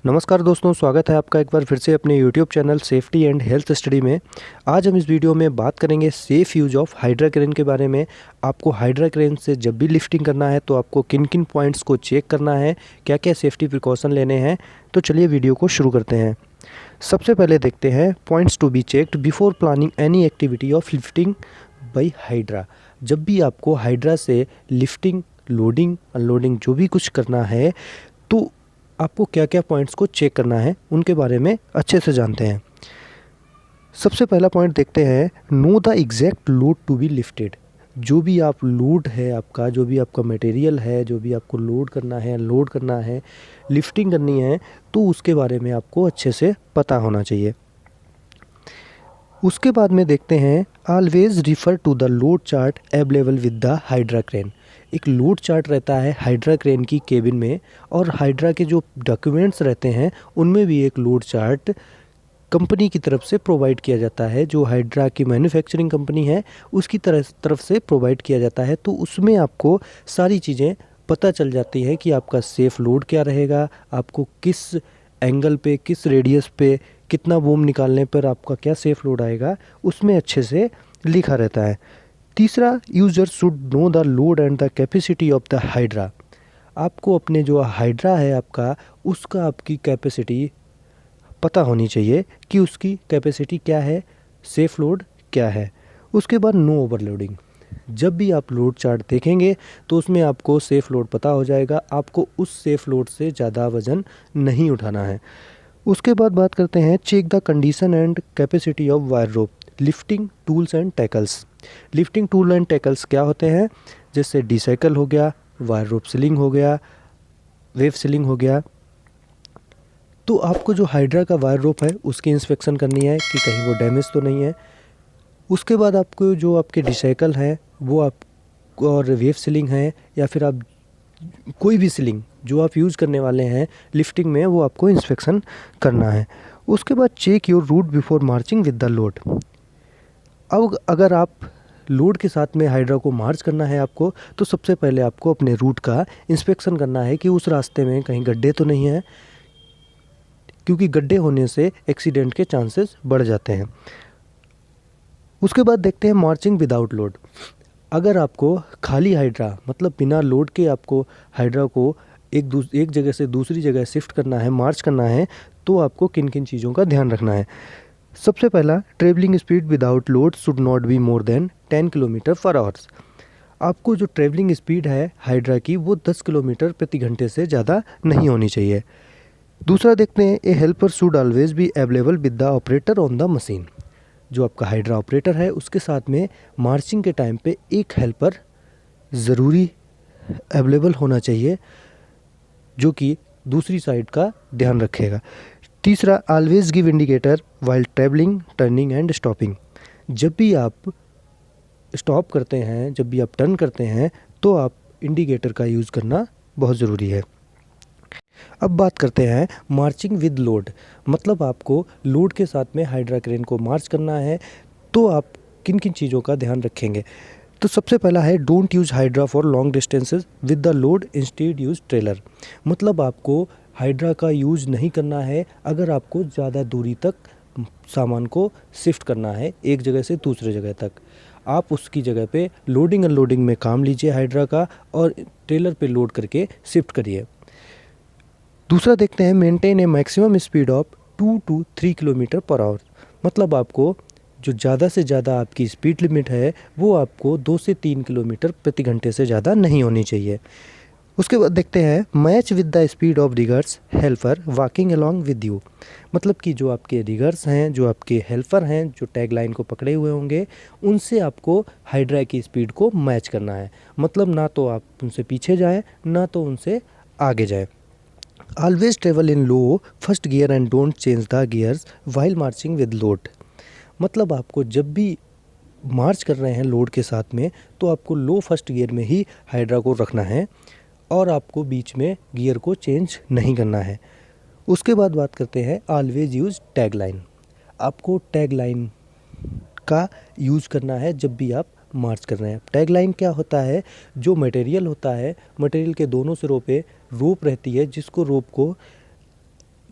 नमस्कार दोस्तों, स्वागत है आपका एक बार फिर से अपने YouTube channel safety and health study में। आज हम इस वीडियो में बात करेंगे safe use of hydra crane के बारे में। आपको हाइड्रा क्रेन से जब भी लिफ्टिंग करना है तो आपको किन किन पॉइंट्स को चेक करना है, क्या क्या सेफ्टी प्रिकॉशन लेने हैं। तो चलिए वीडियो को शुरू करते हैं। सबसे पहले देखते हैं points to be checked before planning any activity of lifting by hydra. जब भी आपको हाइड्रा से लिफ्टिंग, लोडिंग, अनलोडिंग जो भी कुछ करना है तो आपको क्या क्या पॉइंट्स को चेक करना है उनके बारे में अच्छे से जानते हैं। सबसे पहला पॉइंट देखते हैं, know the exact load to be lifted. जो भी आप लोड है आपका, जो भी आपका मटेरियल है, जो भी आपको लोड करना है, अनलोड करना है, लिफ्टिंग करनी है, तो उसके बारे में आपको अच्छे से पता होना चाहिए। उसके बाद में देखते हैं, always refer to the load chart available with the hydra crane. एक लोड चार्ट रहता है हाइड्रा क्रेन की केबिन में, और हाइड्रा के जो डॉक्यूमेंट्स रहते हैं उनमें भी एक लोड चार्ट कंपनी की तरफ से प्रोवाइड किया जाता है। जो हाइड्रा की मैन्युफैक्चरिंग कंपनी है उसकी तरफ से प्रोवाइड किया जाता है। तो उसमें आपको सारी चीज़ें पता चल जाती है कि आपका सेफ़ लोड क्या रहेगा, आपको किस एंगल पे, किस रेडियस पे, कितना बूम निकालने पर आपका क्या सेफ़ लोड आएगा, उसमें अच्छे से लिखा रहता है। तीसरा, user should know the load and the capacity of the hydra. आपको अपने जो हाइड्रा है आपका, उसका आपकी कैपेसिटी पता होनी चाहिए कि उसकी कैपेसिटी क्या है, सेफ़ लोड क्या है। उसके बाद नो ओवरलोडिंग। जब भी आप लोड चार्ट देखेंगे तो उसमें आपको सेफ़ लोड पता हो जाएगा, आपको उस सेफ़ लोड से ज़्यादा वज़न नहीं उठाना है। उसके बाद बात करते हैं, check the condition and capacity of wire rope, lifting tools and tackles. Lifting tool and tackles क्या होते हैं, जैसे डिसाइकल हो गया, वायर रोप सीलिंग हो गया, वेव सीलिंग हो गया। तो आपको जो हाइड्रा का वायर रोप है उसकी इंस्पेक्शन करनी है कि कहीं वो डैमेज तो नहीं है। उसके बाद आपको जो आपके डिसाइकल हैं वो आप, और वेव सीलिंग है, या फिर आप कोई भी सीलिंग जो आप यूज़ करने वाले हैं लिफ्टिंग में, वो आपको इंस्पेक्शन करना है। उसके बाद check your route before marching with the load. अब अगर आप लोड के साथ में हाइड्रा को मार्च करना है आपको, तो सबसे पहले आपको अपने रूट का इंस्पेक्शन करना है कि उस रास्ते में कहीं गड्ढे तो नहीं हैं, क्योंकि गड्ढे होने से एक्सीडेंट के चांसेस बढ़ जाते हैं। उसके बाद देखते हैं मार्चिंग विदाउट लोड। अगर आपको खाली हाइड्रा, मतलब बिना लोड के आपको हाइड्रा को एक जगह से दूसरी जगह शिफ्ट करना है, मार्च करना है, तो आपको किन किन चीज़ों का ध्यान रखना है। सबसे पहला, travelling speed without load should not be more than 10 kilometre पर आवर्स। आपको जो ट्रेवलिंग स्पीड है हाइड्रा की, वो 10 किलोमीटर प्रति घंटे से ज़्यादा नहीं होनी चाहिए। दूसरा देखते हैं, a helper should always be available with the operator on the machine. जो आपका हाइड्रा ऑपरेटर है उसके साथ में मार्चिंग के टाइम पे एक हेल्पर ज़रूरी अवेलेबल होना चाहिए, जो कि दूसरी साइड का ध्यान रखेगा। तीसरा, always give indicator while travelling, turning and stopping. जब भी आप स्टॉप करते हैं, जब भी आप टर्न करते हैं, तो आप इंडिकेटर का यूज़ करना बहुत ज़रूरी है। अब बात करते हैं मार्चिंग विद लोड। मतलब आपको लोड के साथ में हाइड्रा क्रेन को मार्च करना है, तो आप किन किन चीज़ों का ध्यान रखेंगे। तो सबसे पहला है, don't use hydra for long distances with the load, instead use trailer. मतलब आपको हाइड्रा का यूज़ नहीं करना है अगर आपको ज़्यादा दूरी तक सामान को शिफ्ट करना है, एक जगह से दूसरे जगह तक। आप उसकी जगह पे लोडिंग अनलोडिंग में काम लीजिए हाइड्रा का, और ट्रेलर पे लोड करके शिफ्ट करिए। दूसरा देखते हैं, maintain A maximum speed of 2 to 3 kilometre per hour. मतलब आपको जो ज़्यादा से ज़्यादा आपकी स्पीड लिमिट है वो आपको 2 से 3 किलोमीटर प्रति घंटे से ज़्यादा नहीं होनी चाहिए। उसके बाद देखते हैं, match with the speed of riggers helper walking along with you. मतलब कि जो आपके रिगर्स हैं, जो आपके हेल्पर हैं, जो टैग लाइन को पकड़े हुए होंगे, उनसे आपको हाइड्रा की स्पीड को मैच करना है। मतलब ना तो आप उनसे पीछे जाएं, ना तो उनसे आगे जाएं। Always travel in low first gear and don't change the gears while marching with load. मतलब आपको जब भी मार्च कर रहे हैं लोड के साथ में, तो आपको लो फर्स्ट गियर में ही हाइड्रा को रखना है, और आपको बीच में गियर को चेंज नहीं करना है। उसके बाद बात करते हैं, ऑलवेज यूज़ टैग लाइन। आपको टैग लाइन का यूज़ करना है जब भी आप मार्च कर रहे हैं। टैग लाइन क्या होता है, जो मटेरियल होता है, मटेरियल के दोनों सिरों पे रोप रहती है, जिसको रोप को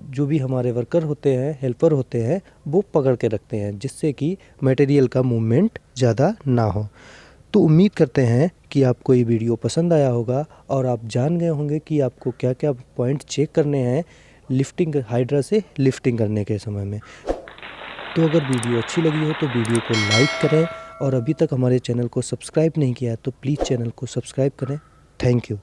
जो भी हमारे वर्कर होते हैं, हेल्पर होते हैं, वो पकड़ के रखते हैं, जिससे कि मटेरियल का मूवमेंट ज़्यादा ना हो। तो उम्मीद करते हैं कि आपको ये वीडियो पसंद आया होगा और आप जान गए होंगे कि आपको क्या क्या पॉइंट चेक करने हैं लिफ्टिंग, हाइड्रा से लिफ्टिंग करने के समय में। तो अगर वीडियो अच्छी लगी हो तो वीडियो को लाइक करें, और अभी तक हमारे चैनल को सब्सक्राइब नहीं किया है तो प्लीज़ चैनल को सब्सक्राइब करें। Thank you.